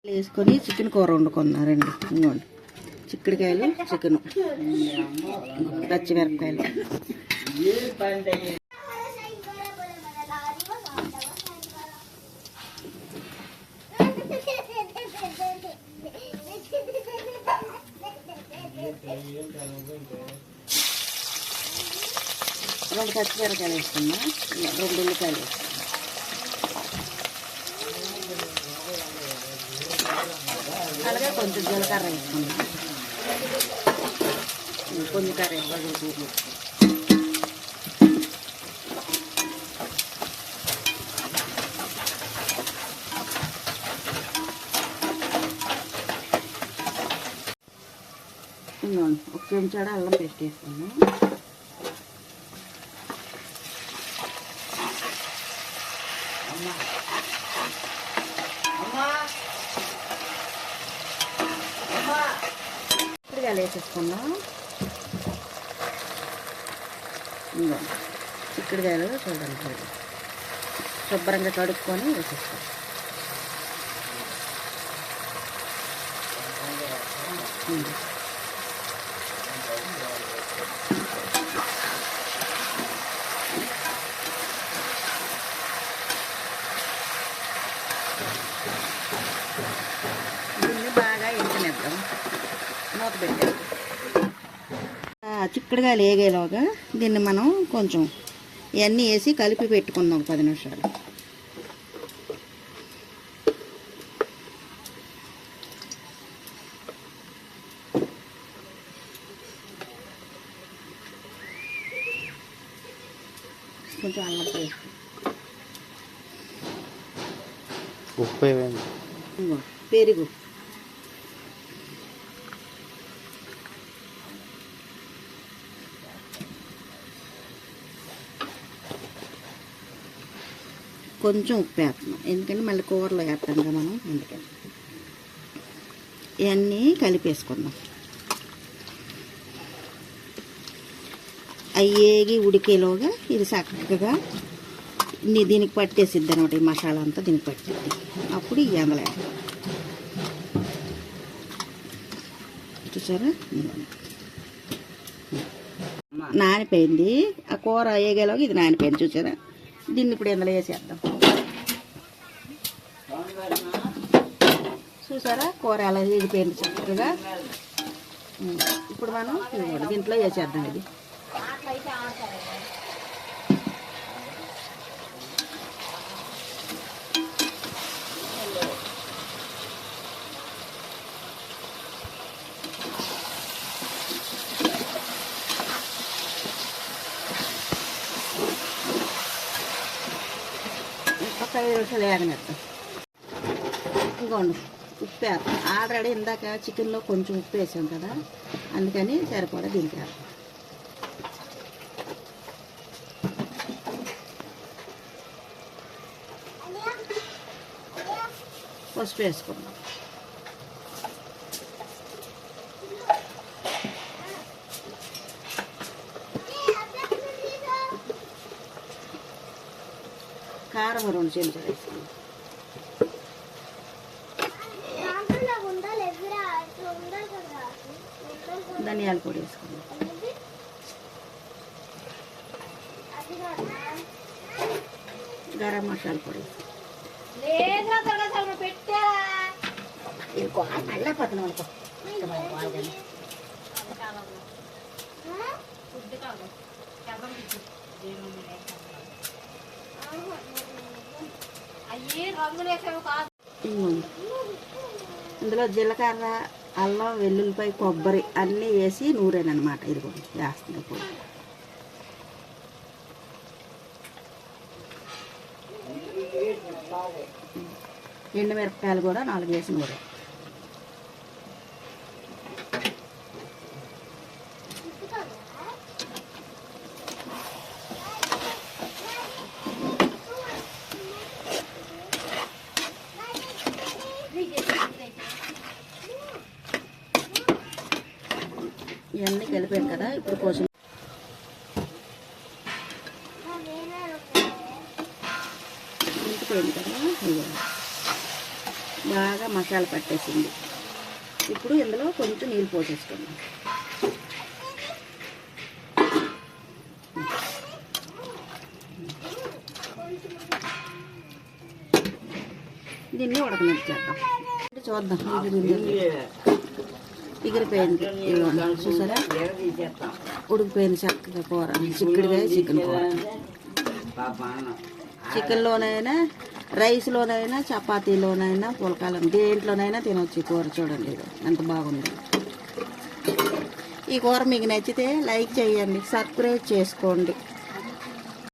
వేసుకొని చికెన్ కూర వండుకున్నారండి. ఇంకోండి చిక్కుడుకాయలు, చికెను, పచ్చిమిరపకాయలు. రెండు పచ్చిమిరపకాయలు వేసుకున్నా, రెండు ఉల్లిపాయలు వేసుకున్నా, అలాగే కొంచెం జీలకర్ర వేసుకున్నా, కొంచెం కరివేపాకు వేసుకున్నా. ఒక చెంచాడ అల్లం పేస్ట్ వేసుకున్నా. చిక్కుడుకాయలు వేసేసుకున్నాం. చిక్కుడుకాయలు చూడండి శుభ్రంగా కడుక్కొని వేసేసుకోండి. దీన్ని బాగా ఎండనిద్దాం, మూత పెట్టాం. చిక్కుడుకాయలు వేగేలోగా దీన్ని మనం కొంచెం ఇవన్నీ వేసి కలిపి పెట్టుకుందాం 10 నిమిషాలు. కొంచెం అల్లం పేస్ట్, ఉప్పు, పెరుగు, కొంచెం ఉప్పు వేస్తున్నాం ఎందుకంటే మళ్ళీ కూరలో వేస్తాం కదా మనం, అందుకని ఇవన్నీ కలిపేసుకుందాం. అయ్యేగి ఉడికేలోగా ఇది చక్కగా దీనికి పట్టేసిద్ది అనమాట. ఈ మసాలా అంతా దీనికి పట్టిద్ది. అప్పుడు ఈ అందులో చూసారా నానిపోయింది. ఆ కూర వేగేలోగా ఇది నానిపోయింది చూసారా. దీన్ని ఇప్పుడు ఇందులో వేసేద్దాం. చూసారా కూర ఎలా వేగిపోయింది చక్కగా. ఇప్పుడు మనం దీంట్లో వేసేద్దాం. ఇది ఒక 5 నిమిషాలు వేగనేస్తాం. ఇంకోండి ఉప్పు వేస్తాం. ఆల్రెడీ ఇందాక చికెన్లో కొంచెం ఉప్పు వేసాం కదా, అందుకని సరిపడా దీనికి వేస్తాం. పసుపు వేసుకుందాం. కారం 2 చెంచాలు వేసుకుందాం. ధనియాల పొడి వేసుకుందాం. గరం మసాలా పొడి మళ్ళీ పక్కన అనుకో. ఇందులో జీలకర్ర, అల్లం, వెల్లుల్లిపాయ, కొబ్బరి అన్నీ వేసి నూరేనమాట. ఇది కూడా వేస్తుంది. ఇప్పుడు ఎండుమిరపకాయలు కూడా 4 వేసి నూరే. ఇవన్నీ కలిపాను కదా. ఇప్పుడు కొంచెం ఇంటిపోయింది కదా. బాగా మసాలా పట్టేసింది. ఇప్పుడు ఇందులో కొంచెం నీళ్ళు పోసేసుకుందాం. దీన్ని ఉడకనిచ్చేద్దాం. చూద్దాం ఎగిరిపోయింది. చూసారా, ఉడికిపోయింది చక్కగా కూర. చిక్కుడుకాయ చికెన్ కూర. చికెన్లోనైనా, రైస్లోనైనా, చపాతీలోనైనా, పులకాలం దేంట్లోనైనా తినొచ్చు ఈ కూర. చూడండి ఇది ఎంత బాగుంది. ఈ కూర మీకు నచ్చితే లైక్ చేయండి, సబ్స్క్రైబ్ చేసుకోండి.